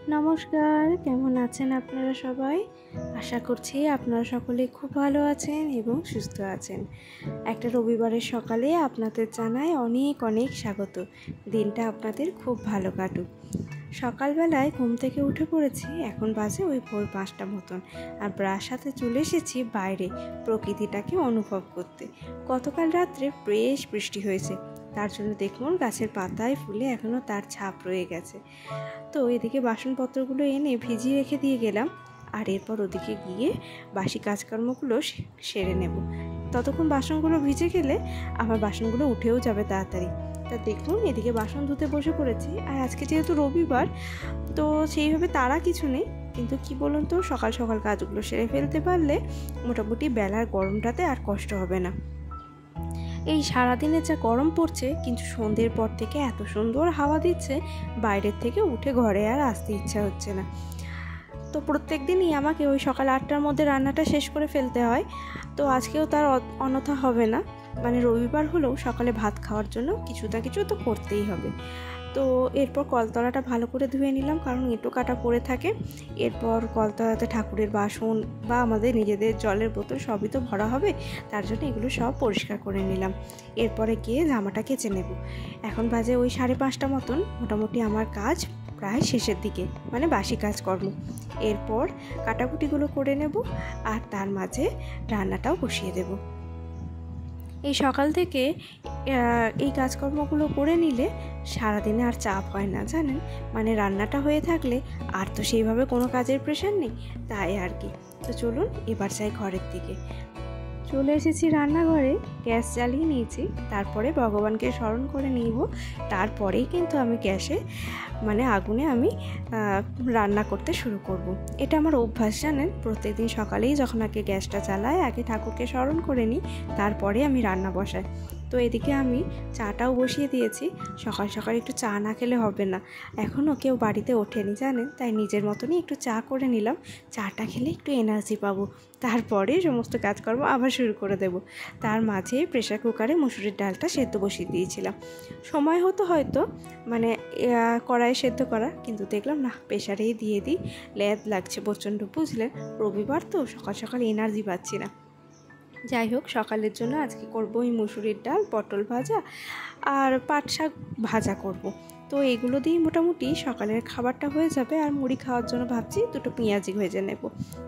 নমস্কার, কেমন আছেন আপনারা সবাই? আশা করছি আপনারা সকলে খুব ভালো আছেন এবং সুস্থ আছেন। একটা রবিবারের সকালে আপনাদের জানাই অনেক অনেক স্বাগত। দিনটা আপনাদের খুব ভালো কাটুক। সকালবেলায় ঘুম থেকে উঠে পড়েছি, এখন বাজে ওই ভোর 5টা মতন, আর ব্রাশ হাতে চলে এসেছি বাইরে প্রকৃতিটাকে অনুভব করতে। গতকাল রাত্রে বেশ বৃষ্টি হয়েছে, তার জন্য দেখুন গাছের পাতায় ফুলে এখনও তার ছাপ রয়ে গেছে। তো এদিকে বাসনপত্রগুলো এনে ভিজিয়ে রেখে দিয়ে গেলাম, আর এরপর ওদিকে গিয়ে বাসি কাজকর্মগুলো সেরে নেব। ততক্ষণ বাসনগুলো ভিজে গেলে আমার বাসনগুলো উঠেও যাবে তাড়াতাড়ি। তা দেখুন এদিকে বাসন ধুতে বসে পড়েছি, আর আজকে যেহেতু রবিবার তো সেইভাবে তাড়া কিছু নেই, কিন্তু কি বলুন তো, সকাল সকাল কাজগুলো সেরে ফেলতে পারলে মোটামুটি বেলার গরমটাতে আর কষ্ট হবে না। এই সারাদিনে যা গরম পড়ছে, কিন্তু সন্ধ্যের পর থেকে এত সুন্দর হাওয়া দিচ্ছে, বাইরের থেকে উঠে ঘরে আর আসতে ইচ্ছা হচ্ছে না। তো প্রত্যেক দিনই আমাকে ওই সকাল 8টার মধ্যে রান্নাটা শেষ করে ফেলতে হয়, তো আজকেও তার অন্যথা হবে না। মানে রবিবার হলেও সকালে ভাত খাওয়ার জন্য কিছু না কিছু তো করতেই হবে। তো এরপর কলতলাটা ভালো করে ধুয়ে নিলাম, কারণ এঁটো কাটা পড়ে থাকে। এরপর কলতলাতে ঠাকুরের বাসন বা আমাদের নিজেদের জলের বোতল সবই তো ভরা হবে, তার জন্য এগুলো সব পরিষ্কার করে নিলাম। এরপরে গিয়ে জামাটা কেচে নেব। এখন বাজে ওই 5:30 মতন, মোটামুটি আমার কাজ প্রায় শেষের দিকে, মানে বাসি কাজকর্ম। এরপর কাটাকুটিগুলো করে নেব, আর তার মাঝে রান্নাটাও বসিয়ে দেব। এই সকাল থেকে এই কাজকর্মগুলো করে নিলে সারাদিনে আর চাপ হয় না, জানেন। মানে রান্নাটা হয়ে থাকলে আর তো সেইভাবে কোনো কাজের প্রেশার নেই, তাই আর কি। তো চলুন এবার যাই ঘরের দিকে। চলে এসেছি রান্নাঘরে, গ্যাস জ্বালিয়ে নিয়েছি, তারপরে ভগবানকে স্মরণ করে নিব। তারপরেই কিন্তু আমি গ্যাসে মানে আগুনে আমি রান্না করতে শুরু করব। এটা আমার অভ্যাস, জানেন। প্রত্যেকদিন সকালেই যখন আগে গ্যাসটা জ্বালাই, আগে ঠাকুরকে স্মরণ করে নিই, তারপরে আমি রান্না বসাই। তো এদিকে আমি চাটাও বসিয়ে দিয়েছি। সকাল সকাল একটু চা না খেলে হবে না, এখনও কেউ বাড়িতে ওঠেনি, জানেন। তাই নিজের মতনই একটু চা করে নিলাম। চাটা খেলে একটু এনার্জি পাবো, তারপরে সমস্ত কাজকর্ম আবার শুরু করে দেব। তার মাঝে প্রেশার কুকারে মুসুরির ডালটা সেদ্ধ বসিয়ে দিয়েছিলাম। সময় হতো হয়তো মানে কড়াইয়ে সেদ্ধ করা, কিন্তু দেখলাম না, প্রেশারেই দিয়ে দিই। লেদ লাগছে প্রচণ্ড, বুঝলেন। রবিবার তো সকাল সকাল এনার্জি পাচ্ছি না। যাই হোক, সকালের জন্য আজকে করবো এই মুসুরির ডাল, পটল ভাজা আর পাট শাক ভাজা করব। তো এগুলো দিয়েই মোটামুটি সকালের খাবারটা হয়ে যাবে। আর মুড়ি খাওয়ার জন্য ভাবছি 2টো পেঁয়াজি ভেজে নেব।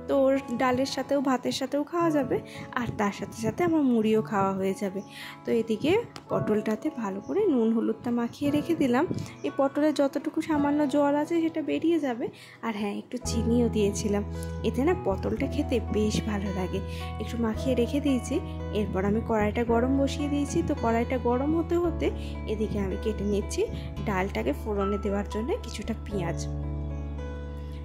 তো ডালের সাথেও ভাতের সাথেও খাওয়া যাবে, আর তার সাথে সাথে আমার মুড়িও খাওয়া হয়ে যাবে। তো এদিকে পটলটাতে ভালো করে নুন হলুদটা মাখিয়ে রেখে দিলাম। এই পটলের যতটুকু সামান্য জল আছে সেটা বেরিয়ে যাবে। আর হ্যাঁ, একটু চিনিও দিয়েছিলাম, এতে না পটলটা খেতে বেশ ভালো লাগে। একটু মাখিয়ে রেখে দিয়েছি। এরপর আমি কড়াইটা গরম বসিয়ে দিয়েছি। তো কড়াইটা গরম হতে হতে এদিকে আমি কেটে নিচ্ছি ডালটাকে ফোড়নে দেওয়ার জন্য কিছুটা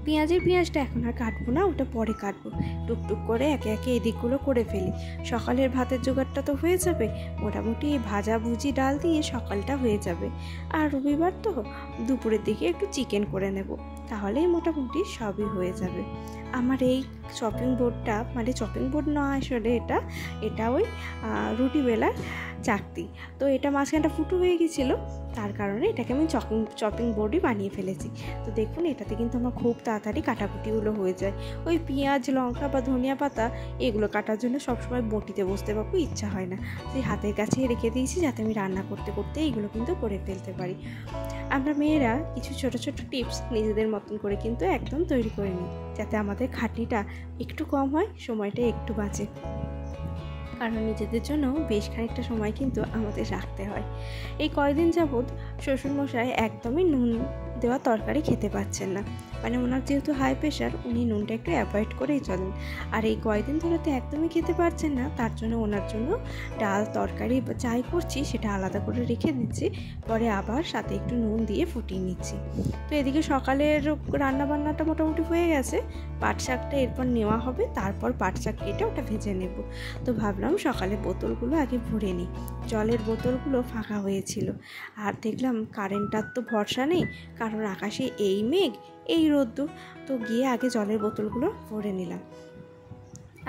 পেঁয়াজটা এখন আর কাটবো না, ওটা পরে কাটবো। টুকটুক করে একে একে এদিকগুলো করে ফেলি। সকালের ভাতের জোগাড়টা তো হয়ে যাবে, মোটামুটি ভাজা ভুজি ডাল দিয়ে সকালটা হয়ে যাবে। আর রবিবার তো দুপুরের দিকে একটু চিকেন করে নেব, তাহলেই মোটামুটি সবই হয়ে যাবে। আমার এই চপিং বোর্ডটা, মানে চপিং বোর্ড নয় আসলে, এটা ওই রুটি বেলার চাকতি। তো এটা মাঝখানটা ফুটো হয়ে গেছিলো, তার কারণে এটাকে আমি চপিং বোর্ডই বানিয়ে ফেলেছি। তো দেখুন এটাতে কিন্তু আমার খুব তাড়াতাড়ি কাটাকুটিগুলো হয়ে যায়। ওই পেঁয়াজ, লঙ্কা বা ধনিয়া পাতা এগুলো কাটার জন্য সবসময় বটিতে বসতে পারবো ইচ্ছা হয় না, সেই হাতের কাছে রেখে দিয়েছি যাতে আমি রান্না করতে করতে এইগুলো কিন্তু করে ফেলতে পারি। আমরা মেয়েরা কিছু ছোট ছোট টিপস নিজেদের মতন করে কিন্তু একদম তৈরি করে নিই, যাতে আমাদের খাটনিটা একটু কম হয়, সময়টা একটু বাঁচে। কারণ নিজেদের জন্য বেশ খানিকটা সময় কিন্তু আমাদের রাখতে হয়। এই কয়দিন যাবৎ শ্বশুরমশাই একদমই নুন দেওয়া তরকারি খেতে পাচ্ছেন না। মানে ওনার যেহেতু হাই প্রেশার, উনি নুনটা একটু অ্যাভয়েড করেই চলেন। আর এই কয়দিন ধরে তো একদমই খেতে পারছেন না, তার জন্য ওনার জন্য ডাল তরকারি যাই করছি সেটা আলাদা করে রেখে দিচ্ছি, পরে আবার সাথে একটু নুন দিয়ে ফুটিয়ে নিচ্ছি। তো এদিকে সকালের রান্নাবান্নাটা মোটামুটি হয়ে গেছে। পাট শাকটা এরপর নেওয়া হবে, তারপর পাট শাক কেটে ওটা ভেজে নেব। তো ভাবলাম সকালে বোতলগুলো আগে ভরে নিই। জলের বোতলগুলো ফাঁকা হয়েছিল, আর দেখলাম কারেন্টটার তো ভরসা নেই, কারণ আকাশে এই মেঘ এই রোদ্দুর। তো গিয়ে আগে জলের বোতলগুলো ভরে নিলাম।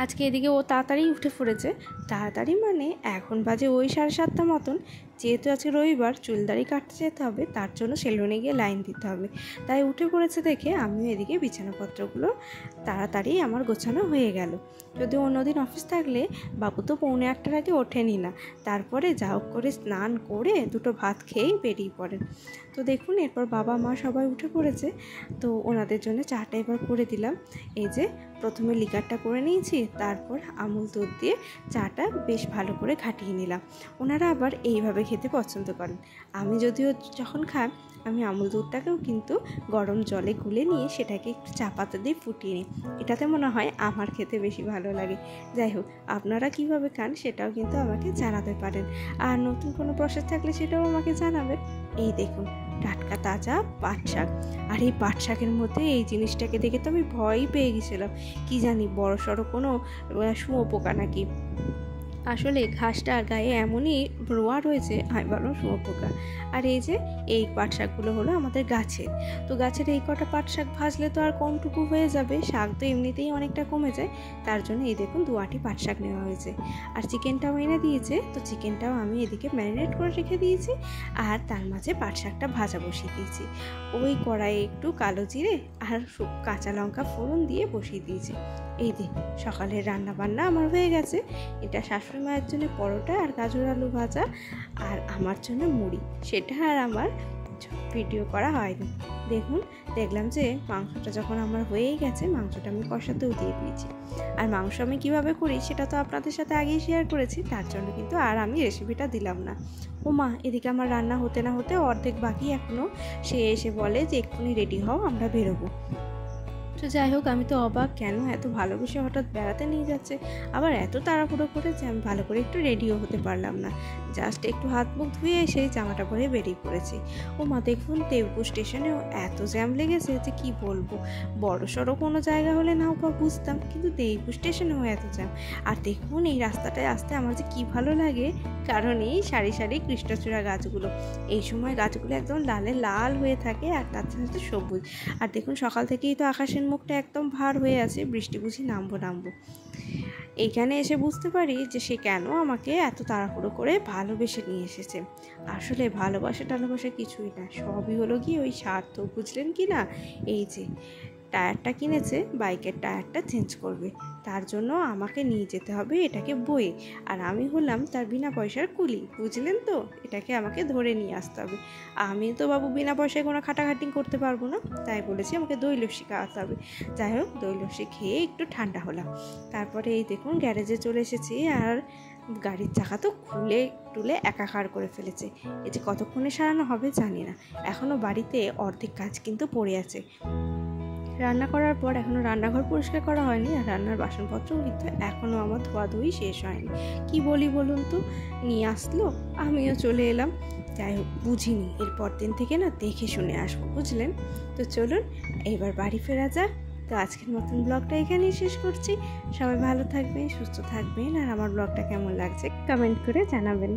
আজকে এদিকে ও তাড়াতাড়ি উঠে পড়েছে, তাড়াতাড়ি মানে এখন বাজে ওই 7:30 মতন। যেহেতু আজকে রবিবার চুলদাড়ি কাটতে যেতে হবে, তার জন্য সেলুনে গিয়ে লাইন দিতে হবে। তাই উঠে পড়েছে দেখে আমিও এদিকে বিছানাপত্রগুলো তাড়াতাড়ি আমার গোছানো হয়ে গেল। যদি অন্যদিন অফিস থাকলে বাবু তো 1:45 আগে ওঠেনি না, তারপরে যা হোক করে স্নান করে দুটো ভাত খেয়েই বেরিয়ে পড়েন। তো দেখুন এরপর বাবা মা সবাই উঠে পড়েছে, তো ওনাদের জন্য চাটা এবার করে দিলাম। এই যে প্রথমে লিকারটা করে নিয়েছি, তারপর আমুল দুধ দিয়ে চাটা বেশ ভালো করে ঘাটিয়ে নিলাম। ওনারা আবার এইভাবে খেতে পছন্দ করেন। আমি যদিও যখন খাই, আমি আমুল দুধটাকেও কিন্তু গরম জলে গুলে নিয়ে সেটাকে একটু চা পাতা দিয়ে ফুটিয়ে নিই। এটাতে মনে হয় আমার খেতে বেশি ভালো লাগে। যাই হোক, আপনারা কীভাবে খান সেটাও কিন্তু আমাকে জানাতে পারেন, আর নতুন কোনো প্রসেস থাকলে সেটাও আমাকে জানাবেন। এই দেখুন টাটকা তাজা পাট শাক, আর এই পাট শাকের মধ্যে এই জিনিসটাকে দেখে তো আমি ভয়ই পেয়ে গেছিলাম, কি জানি বড় সড়ো কোনো শুঁয়োপোকা নাকি। আসলে ঘাসটার গায়ে এমনই রোয়া রয়েছে, আমি ভাবলাম শুঁয়োপোকা। আর এই যে এই পাট শাকগুলো হলো আমাদের গাছের, তো গাছের এই কটা পাট শাক ভাজলে তো আর কমটুকু হয়ে যাবে, শাক তো এমনিতেই অনেকটা কমে যায়। তার জন্য এই দেখুন 2 আঁটি পাট শাক নেওয়া হয়েছে। আর চিকেনটাও এনে দিয়েছে, তো চিকেনটাও আমি এদিকে ম্যারিনেট করে রেখে দিয়েছি, আর তার মাঝে পাট শাকটা ভাজা বসিয়ে দিয়েছি। ওই কড়াইয়ে একটু কালো জিরে আর কাঁচা লঙ্কা ফোড়ন দিয়ে বসিয়ে দিয়েছি। এই দিন সকালের রান্না বান্না আমার হয়ে গেছে। এটা শাশুড়ি মায়ের জন্য পরোটা আর গাজর আলু ভাজা, আর আমার জন্য মুড়ি, সেটা আর আমার ভিডিও করা হয়নি। দেখলাম যে মাংসটা যখন আমার হয়েই গেছে, মাংসটা আমি কষাতেও দিয়ে দিয়েছি। আর মাংস আমি কীভাবে করি সেটা তো আপনাদের সাথে আগেই শেয়ার করেছি, তার জন্য কিন্তু আর আমি রেসিপিটা দিলাম না। ও মা, এদিকে আমার রান্না হতে না হতে অর্ধেক বাকি এখনও। সে এসে বলে যে এক্ষুনি রেডি হও, আমরা বেরোবো। তো যাই হোক, আমি তো অবাক, কেন এত ভালোবেসে হঠাৎ বেড়াতে নিয়ে যাচ্ছে, আবার এত তাড়াহুড়ো করে যে আমি ভালো করে একটু রেডিও হতে পারলাম না। জাস্ট একটু হাত মুখ ধুয়ে এসে জামাটা পরে বেরিয়ে পড়েছি। ও মা, দেখুন দেবপুর স্টেশনেও এত জ্যাম লেগেছে যে কি বলবো। বড় সড়ো কোনো জায়গা হলে নাও বা বুঝতাম, কিন্তু দেবপুর স্টেশনেও এত জ্যাম। আর দেখুন এই রাস্তাটায় আসতে আমার যে কি ভালো লাগে, কারণ এই সারি সারি কৃষ্ণচূড়া গাছগুলো, এই সময় গাছগুলো একদম লালে লাল হয়ে থাকে, আর তার সাথে সবুজ। আর দেখুন সকাল থেকেই তো আকাশের মুখটা একদম ভার হয়ে আছে, বৃষ্টি বুঝি নামবো। এইখানে এসে বুঝতে পারি যে সে কেন আমাকে এত তাড়াহুড়ো করে ভালোবেসে নিয়ে এসেছে। আসলে ভালোবাসা কিছুই না, সবই হলো কি ওই স্বার্থ, বুঝলেন কি না। এই যে টায়ারটা কিনেছে, বাইকের টায়ারটা চেঞ্জ করবে, তার জন্য আমাকে নিয়ে যেতে হবে এটাকে বয়ে, আর আমি হলাম তার বিনা পয়সার কুলি, বুঝলেন তো। এটাকে আমাকে ধরে নিয়ে আসতে হবে। আমি তো বাবু বিনা পয়সায় কোনো খাটাখাটি করতে পারবো না, তাই বলেছি আমাকে দই লস্যি খাওয়াতে হবে। যাই হোক, দই লস্যি খেয়ে একটু ঠান্ডা হলাম। তারপরে এই দেখুন গ্যারেজে চলে এসেছি, আর গাড়ির চাকা তো খুলে টুলে একাকার করে ফেলেছে। এই যে কতক্ষণে সারানো হবে জানি না, এখনও বাড়িতে অর্ধেক কাজ কিন্তু পড়ে আছে। রান্না করার পর এখনও রান্নাঘর পরিষ্কার করা হয়নি, আর রান্নার বাসনপত্রও কিন্তু এখনও আমার ধোয়াধুয়ি শেষ হয়নি। কি বলি বলুন তো, নিয়ে আসলো, আমিও চলে এলাম। যাই হোক, বুঝিনি, এরপর দিন থেকে না দেখে শুনে আসবো, বুঝলেন। তো চলুন এবার বাড়ি ফেরা যাক। তো আজকের মতন ব্লগটা এখানেই শেষ করছি। সবাই ভালো থাকবেন, সুস্থ থাকবেন, আর আমার ব্লগটা কেমন লাগছে কমেন্ট করে জানাবেন।